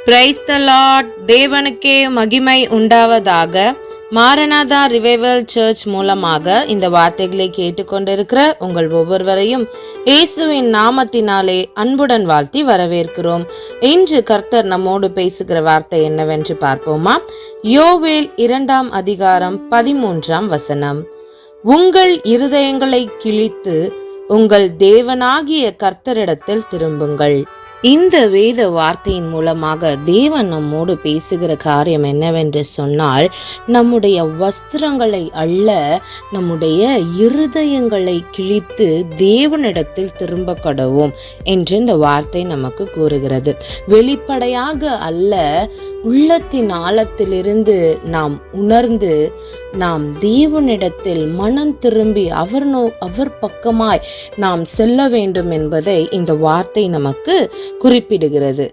Praise the Lord. தேவனுக்கே மகிமை உண்டாவதாக. மாரநாதா ரிவைவல் சர்ச் மூலமாக இந்த வார்த்தைகளை கேட்டுக்கொண்டிருக்கிற உங்கள் ஒவ்வொருவரையும் இயேசுவின் நாமத்தினாலே அன்புடன் வாழ்த்தி வரவேற்கிறோம். இன்று கர்த்தர் நம்மோடு பேசுகிற வார்த்தை என்னவென்று பார்ப்போமா? யோவேல் 2 அதிகாரம் 13 உங்கள் இருதயங்களை கிழித்து உங்கள் தேவனாகிய கர்த்தரிடத்தில் திரும்புங்கள். இந்த வேத வார்த்தையின் மூலமாக தேவன் நம்மோடு பேசுகிற காரியம் என்னவென்று சொன்னால், நம்முடைய வஸ்திரங்களை அல்ல, நம்முடைய இருதயங்களை கிழித்து தேவனிடத்தில் திரும்ப கடவோம் என்று இந்த வார்த்தை நமக்கு கூறுகிறது. வெளிப்படையாக அல்ல, உள்ளத்தின் ஆழத்திலிருந்து நாம் உணர்ந்து நாம் தேவனிடத்தில் மனம் திரும்பி அவர் பக்கமாய் நாம் செல்ல வேண்டும் என்பதை இந்த வார்த்தை நமக்கு குறிப்பிடுகிறது.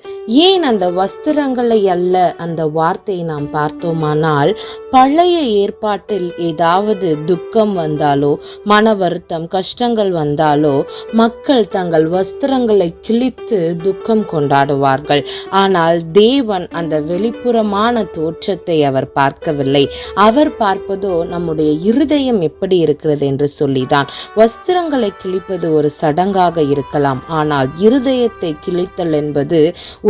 ஏன் அந்த வஸ்திரங்களை அல்ல அந்த வார்த்தையை நாம் பார்த்தோமானால், பழைய ஏற்பாட்டில் ஏதாவது துக்கம் வந்தாலோ, மன வருத்தம், கஷ்டங்கள் வந்தாலோ மக்கள் தங்கள் வஸ்திரங்களை கிழித்து துக்கம் கொண்டாடுவார்கள். ஆனால் தேவன் அந்த வெளிப்புறமான தோற்றத்தை அவர் பார்க்கவில்லை. அவர் பார்ப்பதோ நம்முடைய இருதயம் எப்படி இருக்கிறது என்று சொல்லிதான். வஸ்திரங்களை கிழிப்பது ஒரு சடங்காக இருக்கலாம், ஆனால் இருதயத்தை கிழித்தல் என்பது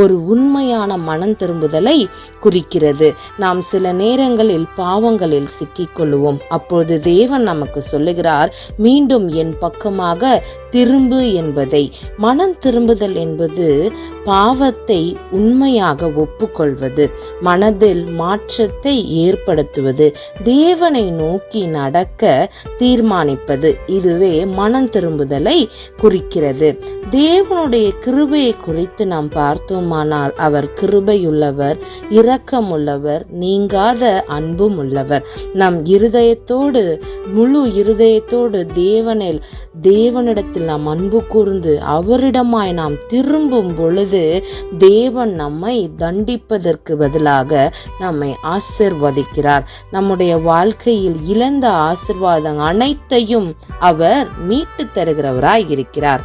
ஒரு உண்மையான மனம் திரும்புதலை குறிக்கிறது. நாம் சில நேரங்களில் பாவங்களில் சிக்கிக்கொள்வோம். அப்பொழுது தேவன் நமக்கு சொல்லுகிறார், மீண்டும் என் பக்கமாக திரும்பு என்பதை. மனம் திரும்புதல் என்பது பாவத்தை உண்மையாக ஒப்புக்கொள்வது, மனதில் மாற்றத்தை ஏற்படுத்துவது, தேவனை நோக்கி நடக்க தீர்மானிப்பது. இதுவே மனம் திரும்புதலை குறிக்கிறது. தேவனுடைய கிருபையை குறித்து நாம் பார்த்தோமானால், அவர் கிருபையுள்ளவர், இரக்கமுள்ளவர், நீங்காத அன்பும் உள்ளவர். நம் இருதயத்தோடு, முழு இருதயத்தோடு தேவனிடத்தில் நாம் அன்பு கூர்ந்து அவரிடமாய் நாம் திரும்பும் பொழுது தேவன் நம்மை தண்டிப்பதற்கு பதிலாக நம்மை ஆசீர்வதிக்கிறார். நம்முடைய வாழ்க்கையில் இழந்த ஆசீர்வாதம் அனைத்தையும் அவர் மீட்டு தருகிறவராய் இருக்கிறார்.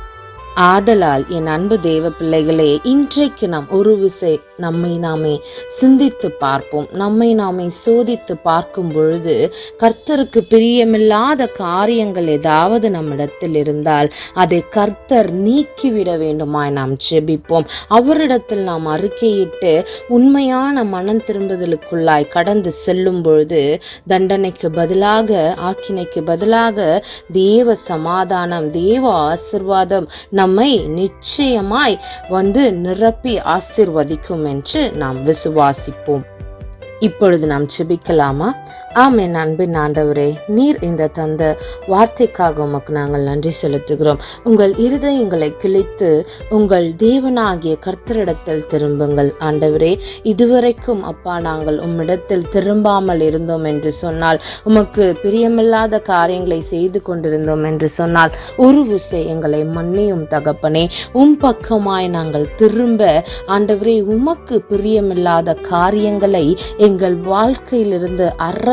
ஆதலால் என் அன்பு தேவ பிள்ளைகளே, இன்றைக்கு நாம் ஒரு விசை நம்மை நாமே சிந்தித்து பார்ப்போம். நம்மை நாமே சோதித்து பார்க்கும் பொழுது கர்த்தருக்கு பிரியமில்லாத காரியங்கள் ஏதாவது நம்மிடத்தில் இருந்தால் அதை கர்த்தர் நீக்கிவிட வேண்டுமாய் நாம் ஜெபிப்போம். அவரிடத்தில் நாம் அறிக்கையிட்டு உண்மையான மனம் திரும்புதலுக்குள்ளாய் கடந்து செல்லும் பொழுது தண்டனைக்கு பதிலாக, ஆக்கினைக்கு பதிலாக தேவ சமாதானம், தேவ ஆசீர்வாதம் நம்மை நிச்சயமாய் நிரப்பி ஆசீர்வதிக்கும் என்று நாம் விசுவாசிப்போம். இப்பொழுது நாம் ஜெபிக்கலாமா? ஆமென். அன்பின் ஆண்டவரே, நீர் இந்த தந்த வார்த்தைக்காக உமக்கு நாங்கள் நன்றி செலுத்துகிறோம். உங்கள் இருதயங்களை கிழித்து உங்கள் தேவனாகிய கர்த்தரிடத்தில் திரும்புங்கள். ஆண்டவரே, இதுவரைக்கும் அப்பா நாங்கள் உம்மிடத்தில் திரும்பாமல் இருந்தோம் என்று சொன்னால், உமக்கு பிரியமில்லாத காரியங்களை செய்து கொண்டிருந்தோம் என்று சொன்னால், ஒரு விசை எங்களை மன்னியும் தகப்பனே. பக்கமாய் நாங்கள் திரும்ப ஆண்டவரே, உமக்கு பிரியமில்லாத காரியங்களை எங்கள் வாழ்க்கையிலிருந்து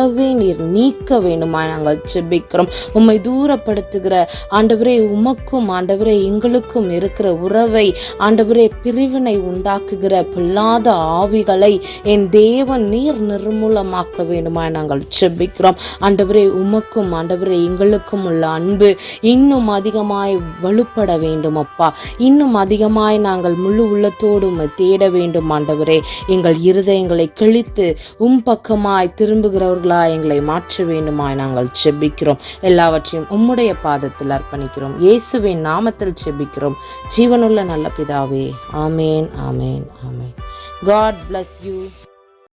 நீர் நீக்க வேண்டுமா நாங்கள் ஜெபிக்கிறோம். உம்மை தூரப்படுத்துகிற ஆண்டவரே, உமக்கும் ஆண்டவரே எங்களுக்கும் இருக்கிற உறவை ஆண்டவரே பிரிவினை உண்டாக்குகிற பொல்லாத ஆவிகளை என் தேவன் நீர் நிர்மூலமாக்க வேண்டுமா நாங்கள் ஜெபிக்கிறோம். ஆண்டவரே, உமக்கும் ஆண்டவரே எங்களுக்கும் உள்ள அன்பு இன்னும் அதிகமாய் வலுப்பட வேண்டும் அப்பா. இன்னும் அதிகமாய் நாங்கள் முழு உள்ளத்தோடு தேட வேண்டும் ஆண்டவரே. எங்கள் இருதயங்களை கிழித்து பக்கமாய் திரும்புகிறவர்களா எங்களை மாற்ற வேண்டுமாய் நாங்கள் ஜெபிக்கிறோம். எல்லாவற்றையும் உம்முடைய பாதத்தில் அர்ப்பணிக்கிறோம். இயேசுவின் நாமத்தில் ஜெபிக்கிறோம் ஜீவனுள்ள நல்ல பிதாவே. ஆமேன், ஆமேன், ஆமேன். God bless you.